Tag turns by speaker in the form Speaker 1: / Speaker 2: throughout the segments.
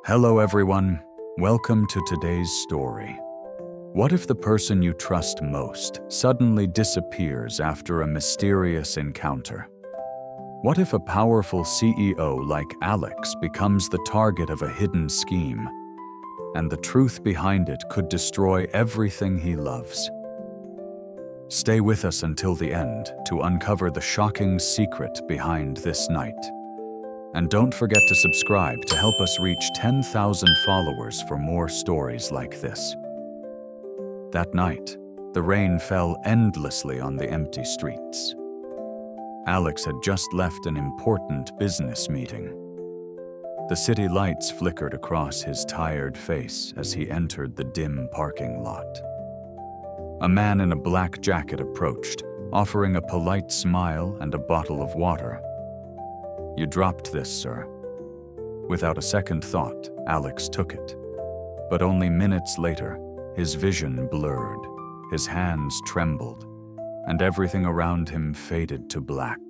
Speaker 1: Hello everyone, welcome to today's story. What if the person you trust most suddenly disappears after a mysterious encounter? What if a powerful CEO like Alex becomes the target of a hidden scheme, and the truth behind it could destroy everything he loves? Stay with us until the end to uncover the shocking secret behind this night. And don't forget to subscribe to help us reach 10,000 followers for more stories like this. That night, the rain fell endlessly on the empty streets. Alex had just left an important business meeting. The city lights flickered across his tired face as he entered the dim parking lot. A man in a black jacket approached, offering a polite smile and a bottle of water. "You dropped this, sir." Without a second thought, Alex took it. But only minutes later, his vision blurred, his hands trembled, and everything around him faded to black.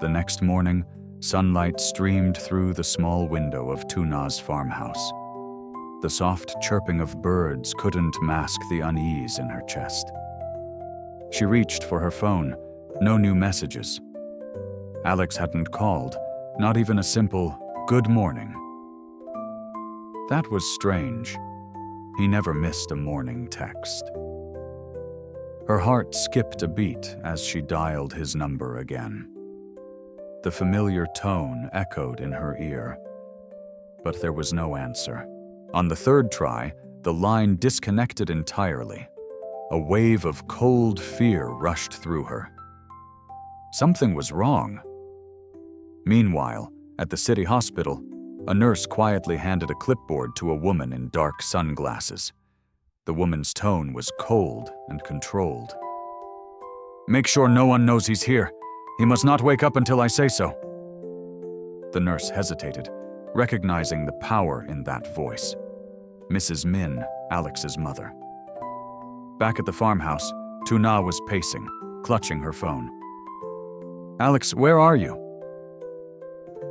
Speaker 1: The next morning, sunlight streamed through the small window of Tuna's farmhouse. The soft chirping of birds couldn't mask the unease in her chest. She reached for her phone, no new messages. Alex hadn't called, not even a simple, "Good morning." That was strange. He never missed a morning text. Her heart skipped a beat as she dialed his number again. The familiar tone echoed in her ear, but there was no answer. On the third try, the line disconnected entirely. A wave of cold fear rushed through her. Something was wrong. Meanwhile, at the city hospital, a nurse quietly handed a clipboard to a woman in dark sunglasses. The woman's tone was cold and controlled. "Make sure no one knows he's here. He must not wake up until I say so." The nurse hesitated, recognizing the power in that voice. Mrs. Min, Alex's mother. Back at the farmhouse, Tuna was pacing, clutching her phone. "Alex, where are you?"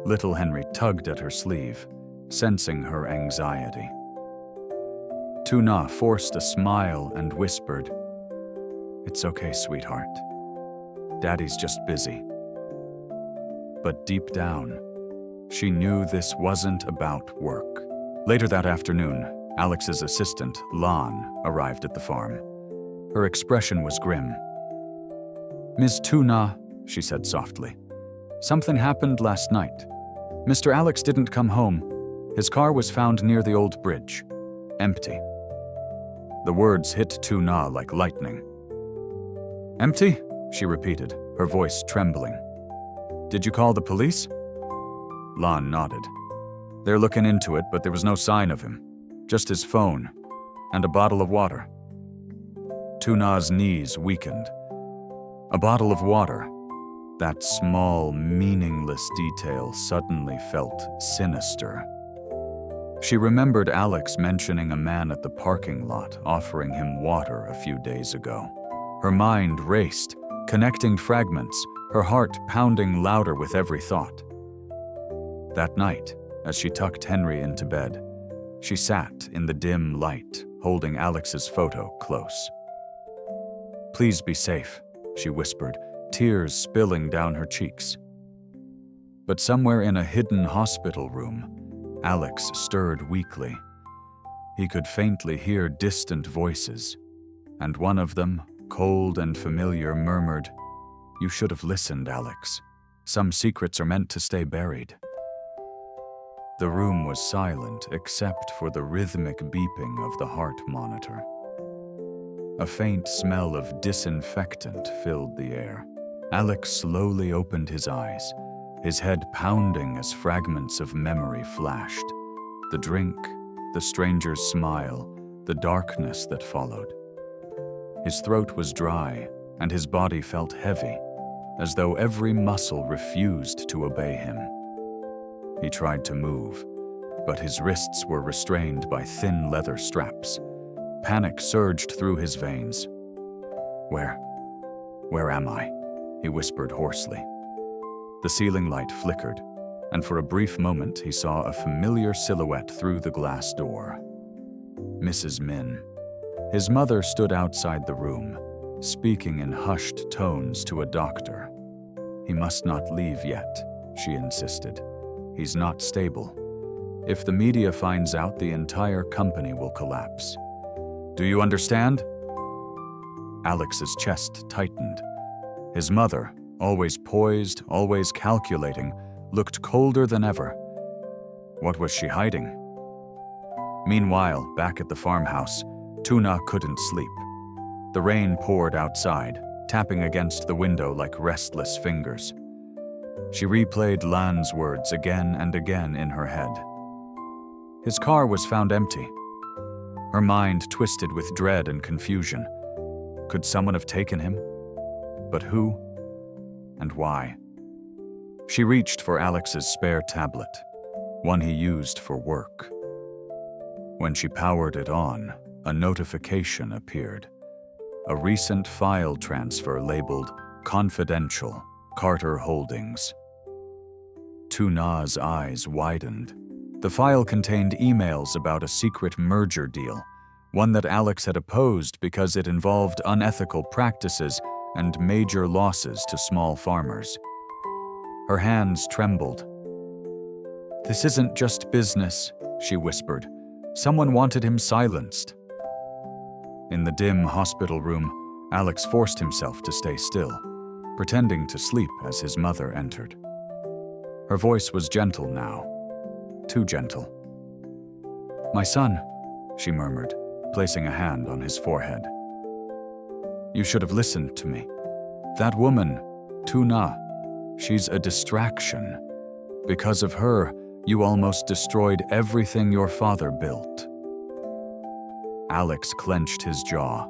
Speaker 1: Little Henry tugged at her sleeve, sensing her anxiety. Tuna forced a smile and whispered, "It's okay, sweetheart. Daddy's just busy." But deep down, she knew this wasn't about work. Later that afternoon, Alex's assistant, Lon, arrived at the farm. Her expression was grim. "Ms. Tuna," she said softly, "something happened last night. Mr. Alex didn't come home. His car was found near the old bridge, empty." The words hit Tuna like lightning. "Empty?" she repeated, her voice trembling. "Did you call the police?" Lon nodded. "They're looking into it, but there was no sign of him. Just his phone, and a bottle of water." Tuna's knees weakened. A bottle of water. That small, meaningless detail suddenly felt sinister. She remembered Alex mentioning a man at the parking lot offering him water a few days ago. Her mind raced, connecting fragments, her heart pounding louder with every thought. That night, as she tucked Henry into bed, she sat in the dim light, holding Alex's photo close. "Please be safe," she whispered, tears spilling down her cheeks. But somewhere in a hidden hospital room, Alex stirred weakly. He could faintly hear distant voices, and one of them, cold and familiar, murmured, "You should have listened, Alex. Some secrets are meant to stay buried." The room was silent except for the rhythmic beeping of the heart monitor. A faint smell of disinfectant filled the air. Alex slowly opened his eyes, his head pounding as fragments of memory flashed. The drink, the stranger's smile, the darkness that followed. His throat was dry, and his body felt heavy, as though every muscle refused to obey him. He tried to move, but his wrists were restrained by thin leather straps. Panic surged through his veins. Where am I?" he whispered hoarsely. The ceiling light flickered. and for a brief moment he saw a familiar silhouette through the glass door. Mrs. Min. His mother stood outside the room, speaking in hushed tones to a doctor. "He must not leave yet," she insisted. "He's not stable. If the media finds out, the entire company will collapse. Do you understand?" Alex's chest tightened. His mother, always poised, always calculating, looked colder than ever. What was she hiding? Meanwhile, back at the farmhouse, Tuna couldn't sleep. The rain poured outside, tapping against the window like restless fingers. She replayed Lan's words again and again in her head. His car was found empty. Her mind twisted with dread and confusion. Could someone have taken him? But who? And why? She reached for Alex's spare tablet, one he used for work. When she powered it on, a notification appeared. A recent file transfer labeled Confidential, Carter Holdings. Tuna's eyes widened. The file contained emails about a secret merger deal, one that Alex had opposed because it involved unethical practices and major losses to small farmers. Her hands trembled. "This isn't just business," she whispered. "Someone wanted him silenced." In the dim hospital room, Alex forced himself to stay still, pretending to sleep as his mother entered. Her voice was gentle now, too gentle. "My son," she murmured, placing a hand on his forehead. "You should have listened to me. That woman, Tuna, she's a distraction. Because of her, you almost destroyed everything your father built." Alex clenched his jaw.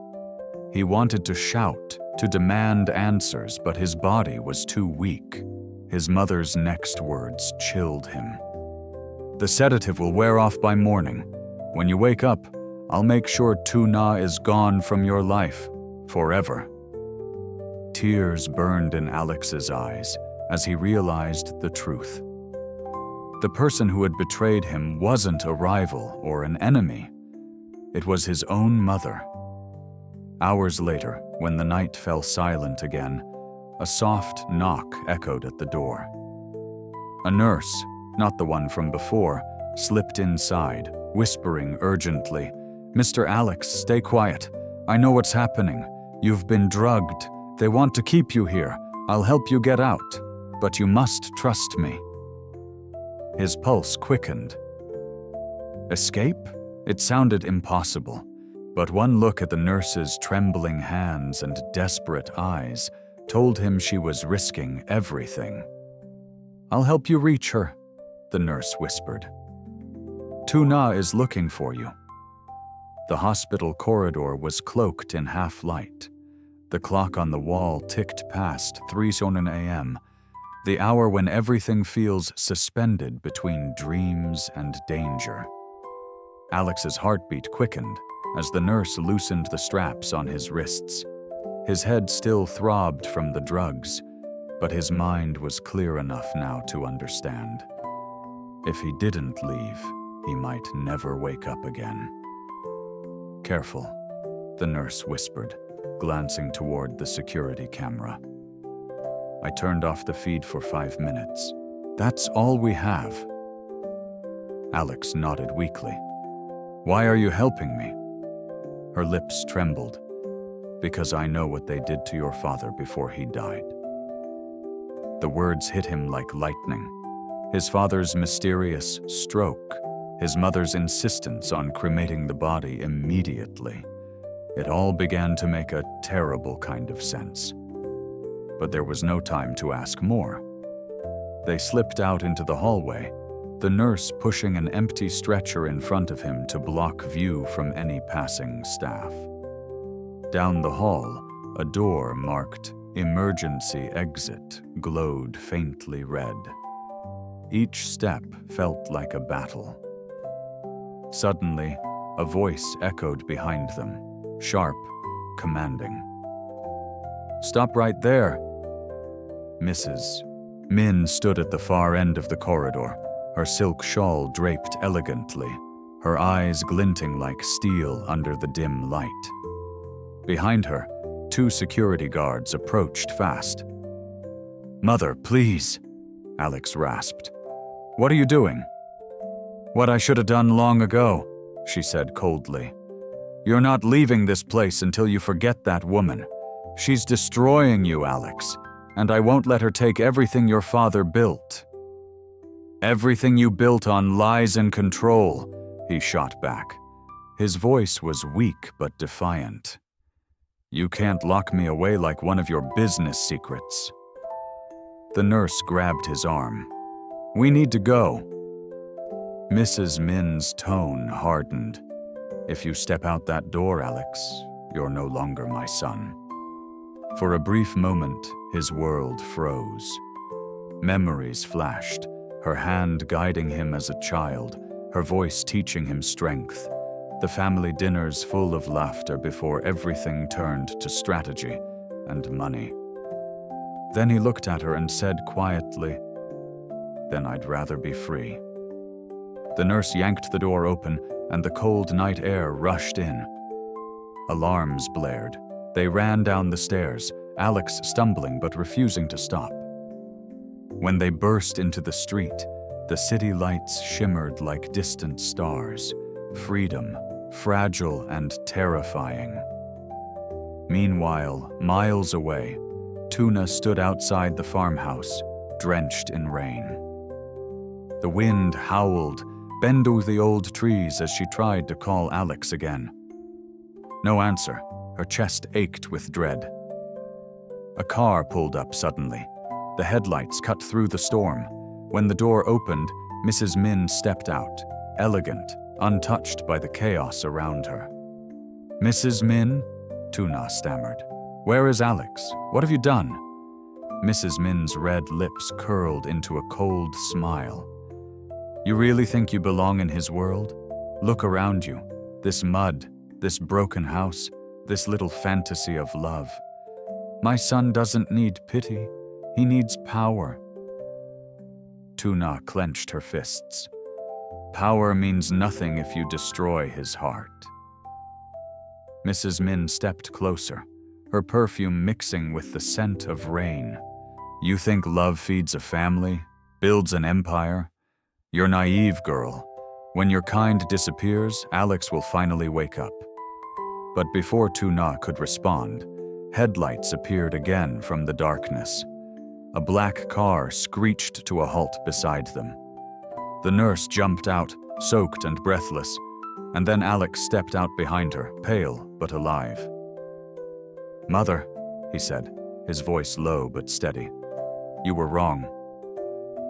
Speaker 1: He wanted to shout, to demand answers, but his body was too weak. His mother's next words chilled him. "The sedative will wear off by morning. When you wake up, I'll make sure Tuna is gone from your life, forever." Tears burned in Alex's eyes as he realized the truth. The person who had betrayed him wasn't a rival or an enemy. It was his own mother. Hours later, when the night fell silent again, a soft knock echoed at the door. A nurse, not the one from before, slipped inside, whispering urgently, "Mr. Alex, stay quiet. I know what's happening. You've been drugged. They want to keep you here. I'll help you get out. But you must trust me." His pulse quickened. Escape? It sounded impossible, but one look at the nurse's trembling hands and desperate eyes told him she was risking everything. "I'll help you reach her," the nurse whispered. "Tuna is looking for you." The hospital corridor was cloaked in half-light. The clock on the wall ticked past 3 a.m., the hour when everything feels suspended between dreams and danger. Alex's heartbeat quickened as the nurse loosened the straps on his wrists. His head still throbbed from the drugs, but his mind was clear enough now to understand. If he didn't leave, he might never wake up again. "Careful," the nurse whispered, glancing toward the security camera. "I turned off the feed for 5 minutes. That's all we have." Alex nodded weakly. "Why are you helping me?" Her lips trembled. "Because I know what they did to your father before he died." The words hit him like lightning. His father's mysterious stroke, his mother's insistence on cremating the body immediately. It all began to make a terrible kind of sense. But there was no time to ask more. They slipped out into the hallway, the nurse pushing an empty stretcher in front of him to block view from any passing staff. Down the hall, a door marked "Emergency Exit" glowed faintly red. Each step felt like a battle. Suddenly, a voice echoed behind them, sharp, commanding. "Stop right there!" Mrs. Min stood at the far end of the corridor, her silk shawl draped elegantly, her eyes glinting like steel under the dim light. Behind her, 2 security guards approached fast. "Mother, please," Alex rasped. "What are you doing?" "What I should have done long ago," she said coldly. "You're not leaving this place until you forget that woman. She's destroying you, Alex, and I won't let her take everything your father built." "Everything you built on lies and control," he shot back. His voice was weak but defiant. "You can't lock me away like one of your business secrets." The nurse grabbed his arm. "We need to go." Mrs. Min's tone hardened. "If you step out that door, Alex, you're no longer my son." For a brief moment, his world froze. Memories flashed, her hand guiding him as a child, her voice teaching him strength. The family dinners full of laughter before everything turned to strategy and money. Then he looked at her and said quietly, "Then I'd rather be free." The nurse yanked the door open, and the cold night air rushed in. Alarms blared. They ran down the stairs, Alex stumbling but refusing to stop. When they burst into the street, the city lights shimmered like distant stars, freedom, fragile and terrifying. Meanwhile, miles away, Tuna stood outside the farmhouse, drenched in rain. The wind howled, bending the old trees as she tried to call Alex again. No answer. Her chest ached with dread. A car pulled up suddenly. The headlights cut through the storm. When the door opened, Mrs. Min stepped out, elegant, untouched by the chaos around her. "Mrs. Min?" Tuna stammered. "Where is Alex? What have you done?" Mrs. Min's red lips curled into a cold smile. "You really think you belong in his world? Look around you. This mud, this broken house, this little fantasy of love. My son doesn't need pity. He needs power." Tuna clenched her fists. "Power means nothing if you destroy his heart." Mrs. Min stepped closer, her perfume mixing with the scent of rain. "You think love feeds a family, builds an empire? You're naive, girl. When your kind disappears, Alex will finally wake up." But before Tuna could respond, headlights appeared again from the darkness. A black car screeched to a halt beside them. The nurse jumped out, soaked and breathless, and then Alex stepped out behind her, pale but alive. "Mother," he said, his voice low but steady. "You were wrong."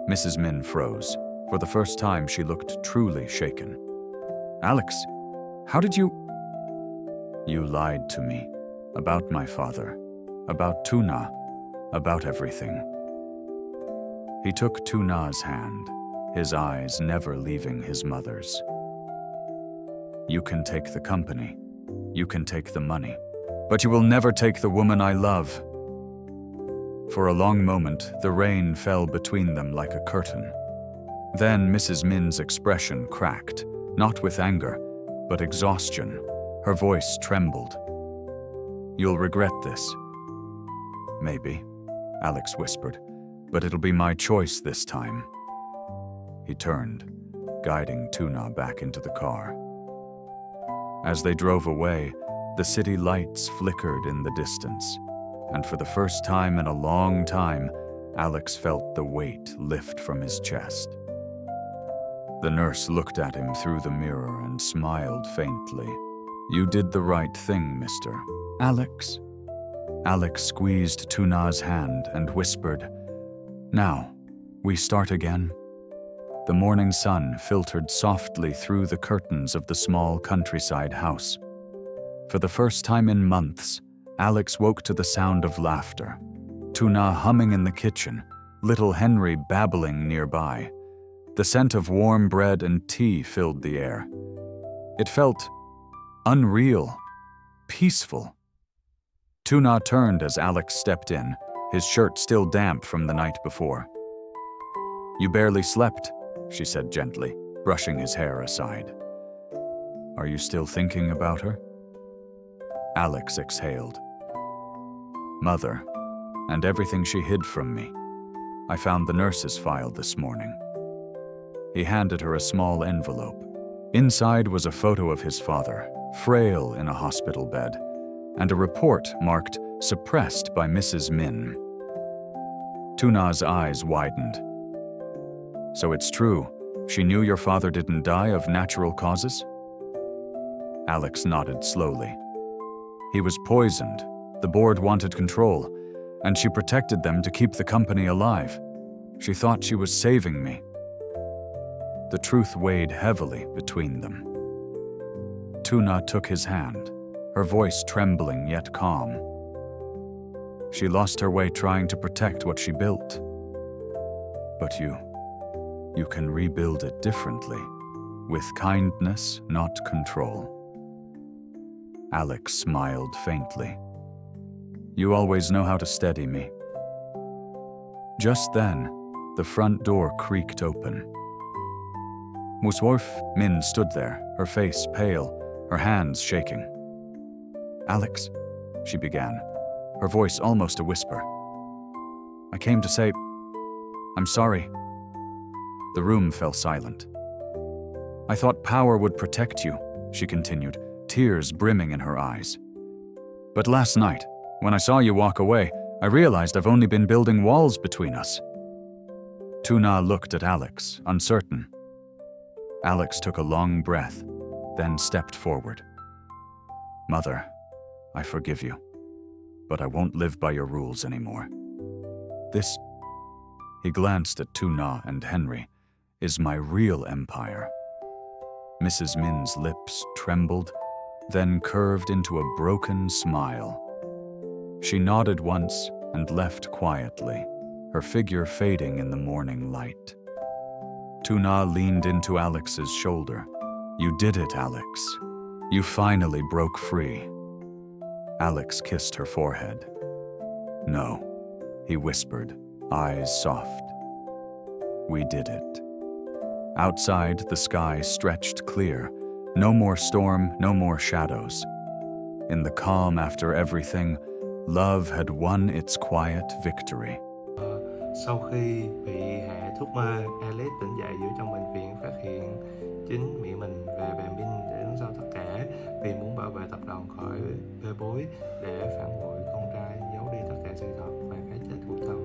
Speaker 1: Mrs. Min froze. For the first time, she looked truly shaken. "Alex, how did you—" "You lied to me. About my father. About Tuna. About everything." He took Tuna's hand, his eyes never leaving his mother's. "You can take the company. You can take the money. But you will never take the woman I love." For a long moment, the rain fell between them like a curtain. Then Mrs. Min's expression cracked, not with anger, but exhaustion. Her voice trembled. "You'll regret this." "Maybe," Alex whispered, "but it'll be my choice this time." He turned, guiding Tuna back into the car. As they drove away, the city lights flickered in the distance, and for the first time in a long time, Alex felt the weight lift from his chest. The nurse looked at him through the mirror and smiled faintly. "You did the right thing, mister." "Alex?" Alex squeezed Tuna's hand and whispered, "Now, we start again." The morning sun filtered softly through the curtains of the small countryside house. For the first time in months, Alex woke to the sound of laughter. Tuna humming in the kitchen, little Henry babbling nearby. The scent of warm bread and tea filled the air. It felt unreal, peaceful. Tuna turned as Alex stepped in, his shirt still damp from the night before. You barely slept, she said gently, brushing his hair aside. Are you still thinking about her? Alex exhaled. Mother, and everything she hid from me. I found the nurse's file this morning. He handed her a small envelope. Inside was a photo of his father, frail in a hospital bed, and a report marked suppressed by Mrs. Min. Tuna's eyes widened. So it's true, she knew your father didn't die of natural causes? Alex nodded slowly. He was poisoned. The board wanted control, and she protected them to keep the company alive. She thought she was saving me. The truth weighed heavily between them. Tuna took his hand, her voice trembling yet calm. She lost her way trying to protect what she built. But you can rebuild it differently, with kindness, not control. Alex smiled faintly. You always know how to steady me. Just then, the front door creaked open. Musworf Min stood there, her face pale, her hands shaking. Alex, she began, her voice almost a whisper. I came to say, I'm sorry. The room fell silent. I thought power would protect you, she continued, tears brimming in her eyes. But last night, when I saw you walk away, I realized I've only been building walls between us. Tuna looked at Alex, uncertain. Alex took a long breath, then stepped forward. Mother, I forgive you, but I won't live by your rules anymore. This, he glanced at Tuna and Henry, is my real empire. Mrs. Min's lips trembled, then curved into a broken smile. She nodded once and left quietly, her figure fading in the morning light. Tuna leaned into Alex's shoulder. You did it, Alex. You finally broke free. Alex kissed her forehead. No, he whispered, eyes soft. We did it. Outside, the sky stretched clear. No more storm, no more shadows. In the calm after everything, love had won its quiet victory.
Speaker 2: Sau khi bị hạ thuốc mê, Alice tỉnh dậy giữa trong bệnh viện phát hiện chính mẹ mình và bà Min đã đứng sau tất cả vì muốn bảo vệ tập đoàn khỏi bê bối để phản bội con trai, giấu đi tất cả sự thật và cái chết của thân.